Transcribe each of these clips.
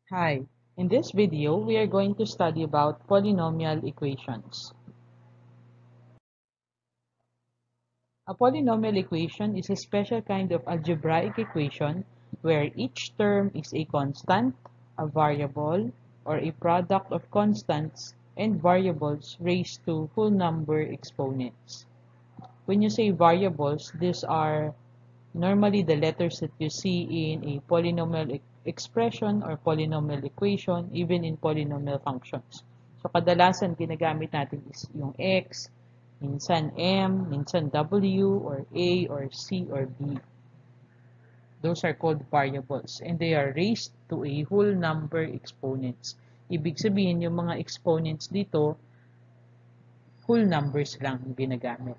Hi, in this video we are going to study about polynomial equations. A polynomial equation is a special kind of algebraic equation where each term is a constant, a variable, or a product of constants and variables raised to whole number exponents. When you say variables, these are normally the letters that you see in a polynomial expression or polynomial equation, even in polynomial functions. So kadalasan ginagamit natin is yung x, minsan m, minsan w, or a, or c, or b. Those are called variables and they are raised to a whole number exponents. Ibig sabihin yung mga exponents dito, whole numbers lang ginagamit.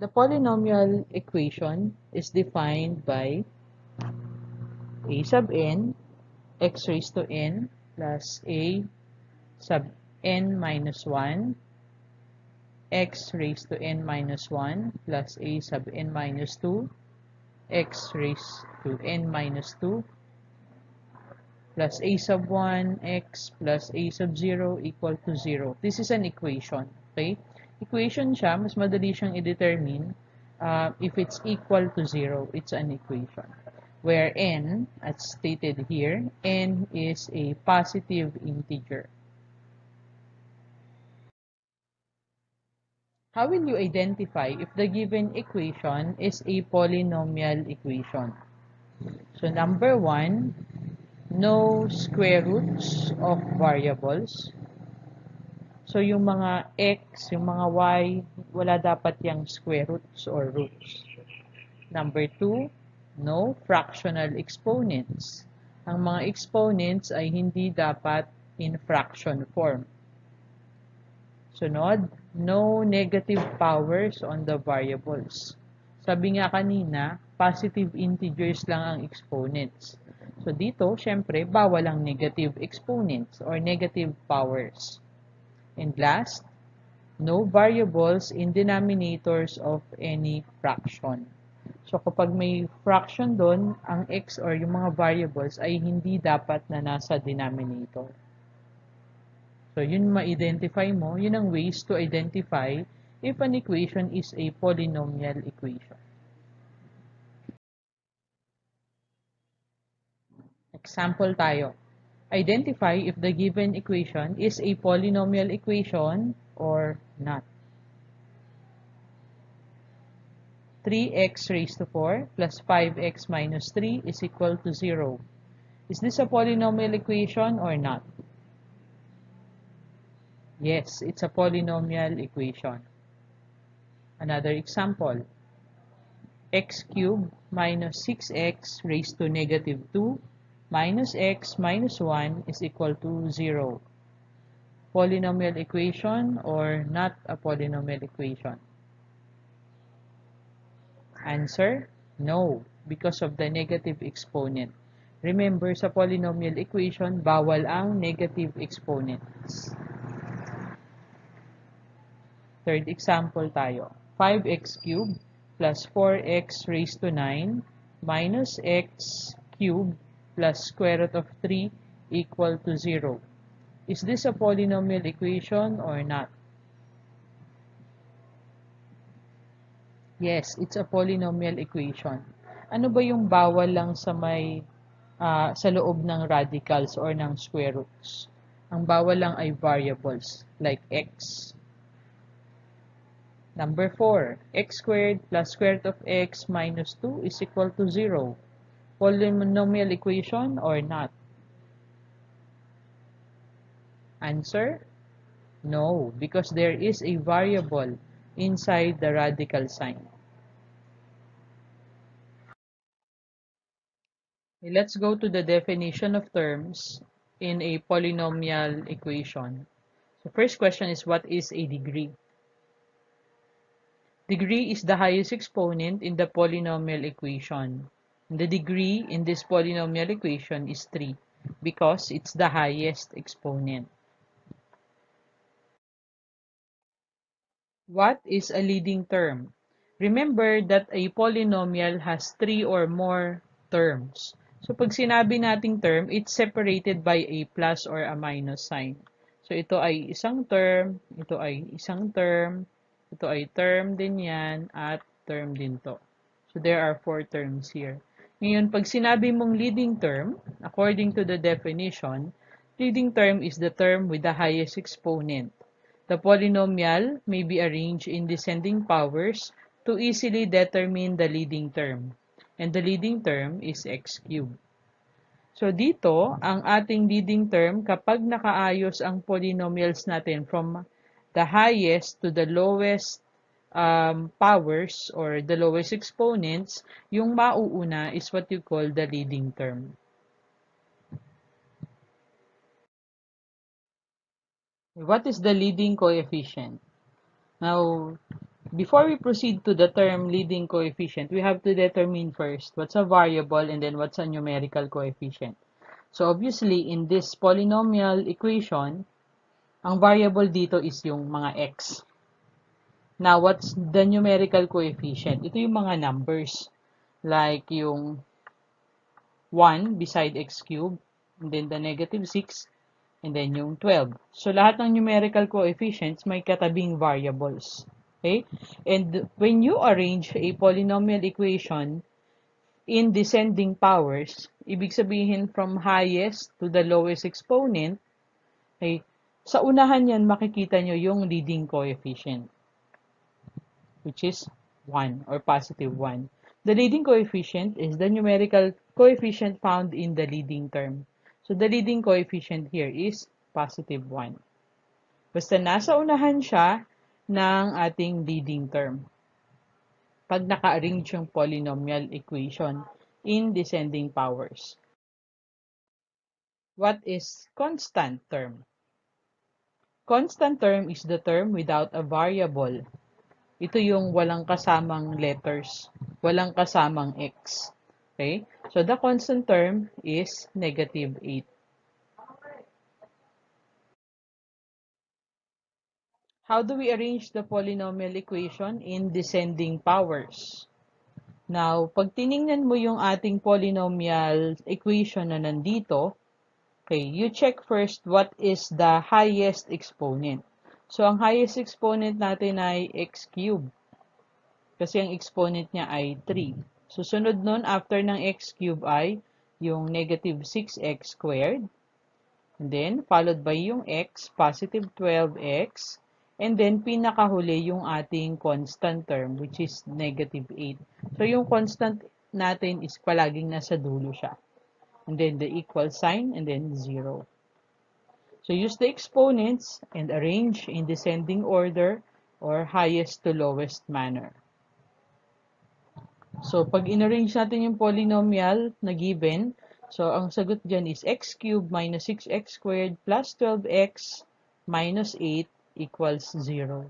The polynomial equation is defined by a sub n, x raised to n plus a sub n minus 1, x raised to n minus 1 plus a sub n minus 2, x raised to n minus 2 plus a sub 1, x plus a sub 0 equal to 0. This is an equation. Okay? Equation siya, mas madali siyang i-determine if it's equal to 0, it's an equation. Where n, as stated here, n is a positive integer. How will you identify if the given equation is a polynomial equation? So number 1, no square roots of variables. So yung mga x, yung mga y, wala dapat yung square roots or roots. Number 2, no fractional exponents. Ang mga exponents ay hindi dapat in fraction form. Sunod, no negative powers on the variables. Sabi nga kanina, positive integers lang ang exponents. So dito, syempre, bawal ang negative exponents or negative powers. And last, no variables in denominators of any fraction. So kapag may fraction doon, ang x or yung mga variables ay hindi dapat na nasa denominator. So yun ma-identify mo, yun ang ways to identify if an equation is a polynomial equation. Example tayo. Identify if the given equation is a polynomial equation or not. 3x raised to 4 plus 5x minus 3 is equal to 0. Is this a polynomial equation or not? Yes, it's a polynomial equation. Another example. X cubed minus 6x raised to negative 2 minus x minus 1 is equal to 0. Polynomial equation or not a polynomial equation? Answer, no, because of the negative exponent. Remember, sa polynomial equation, bawal ang negative exponents. Third example tayo. 5x cubed plus 4x raised to 9 minus x cubed plus square root of 3 equal to 0. Is this a polynomial equation or not? Yes, it's a polynomial equation. Ano ba yung bawal lang sa sa loob ng radicals or ng square roots? Ang bawal lang ay variables like x. Number 4, x squared plus square root of x minus 2 is equal to 0. Polynomial equation or not? Answer, no, because there is a variable inside the radical sign. Let's go to the definition of terms in a polynomial equation. So first question is, what is a degree? Degree is the highest exponent in the polynomial equation. The degree in this polynomial equation is 3 because it's the highest exponent. What is a leading term? Remember that a polynomial has 3 or more terms. So, pag sinabi nating term, it's separated by a plus or a minus sign. So, ito ay isang term, ito ay isang term, ito ay term din yan, at term din to. So, there are 4 terms here. Ngayon, pag sinabi mong leading term, according to the definition, leading term is the term with the highest exponent. The polynomial may be arranged in descending powers to easily determine the leading term. And the leading term is x cubed. So dito, ang ating leading term kapag nakaayos ang polynomials natin from the highest to the lowest powers or the lowest exponents, yung mauuna is what you call the leading term. What is the leading coefficient? Now, before we proceed to the term leading coefficient, we have to determine first what's a variable and then what's a numerical coefficient. So obviously, in this polynomial equation, ang variable dito is yung mga x. Now, what's the numerical coefficient? Ito yung mga numbers. Like yung 1 beside x cubed, and then the negative 6, and then yung 12. So, lahat ng numerical coefficients may katabing variables. Okay? And when you arrange a polynomial equation in descending powers, ibig sabihin from highest to the lowest exponent, okay, sa unahan yan makikita nyo yung leading coefficient, which is 1 or positive 1. The leading coefficient is the numerical coefficient found in the leading term. So, the leading coefficient here is positive 1. Basta nasa unahan siya ng ating leading term. Pag naka-arrange yung polynomial equation in descending powers. What is constant term? Constant term is the term without a variable. Ito yung walang kasamang letters, walang kasamang x. Okay? So, the constant term is negative 8. How do we arrange the polynomial equation in descending powers? Now, pag tiningnan mo yung ating polynomial equation na nandito, okay, you check first what is the highest exponent. So, ang highest exponent natin ay x cubed. Kasi ang exponent niya ay 3. Susunod nun, after ng x cubed ay yung negative 6x squared. And then, followed by yung x, positive 12x. And then, pinakahuli yung ating constant term, which is negative 8. So, yung constant natin is palaging nasa dulo siya. And then, the equal sign, and then 0. So, use the exponents and arrange in descending order or highest to lowest manner. So, pag in-arrange natin yung polynomial na given, so, ang sagot dyan is x cubed minus 6x squared plus 12x minus 8 equals 0.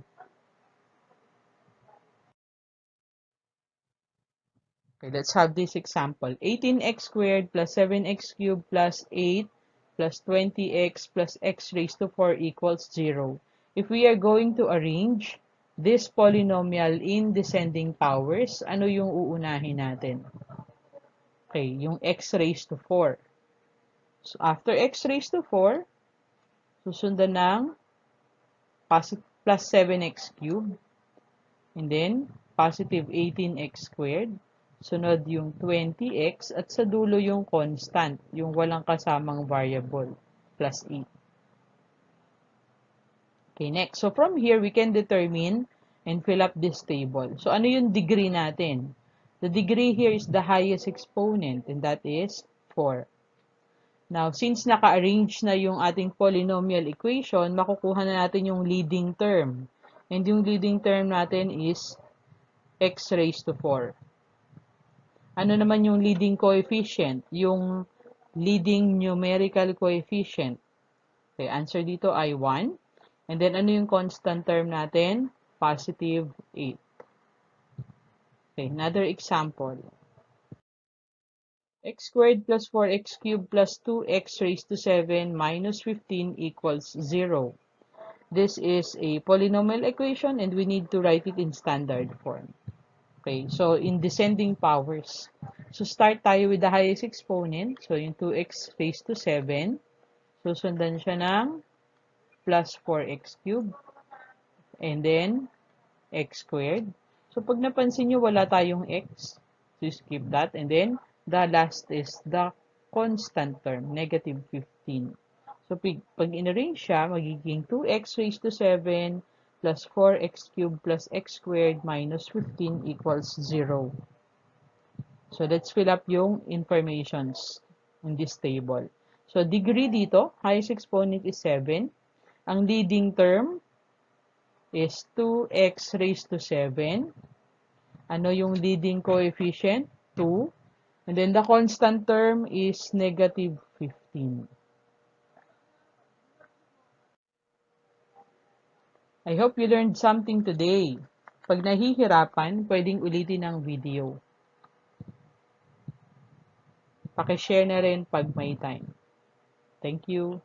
Okay, let's have this example. 18x squared plus 7x cubed plus 8 plus 20x plus x raised to 4 equals 0. If we are going to arrange this polynomial in descending powers, ano yung uunahin natin? Okay, yung x raised to 4. So, after x raised to 4, susundan ng plus 7x cubed. And then, positive 18x squared. Sunod yung 20x. At sa dulo yung constant, yung walang kasamang variable, plus 8. Okay, next. So, from here, we can determine and fill up this table. So, ano yung degree natin? The degree here is the highest exponent, and that is 4. Now, since naka-arrange na yung ating polynomial equation, makukuha na natin yung leading term. And yung leading term natin is x raised to 4. Ano naman yung leading coefficient? Yung leading numerical coefficient. Okay, answer dito ay 1. And then, ano yung constant term natin? Positive 8. Okay, another example. X squared plus 4x cubed plus 2x raised to 7 minus 15 equals 0. This is a polynomial equation and we need to write it in standard form. Okay, so in descending powers. So, start tayo with the highest exponent. So, yung 2x raised to 7. Susundan siya ng plus 4x cubed. And then, x squared. So, pag napansin nyo, wala tayong x. So, skip that. And then, the last is the constant term, negative 15. So, pag in-arrange siya, magiging 2x raised to 7 plus 4x cubed plus x squared minus 15 equals 0. So, let's fill up yung informations in this table. So, degree dito, highest exponent is 7. Ang leading term is 2x raised to 7. Ano yung leading coefficient? 2. And then the constant term is negative 15. I hope you learned something today. Pag nahihirapan, pwedeng ulitin ang video. Pakishare na rin pag may time. Thank you.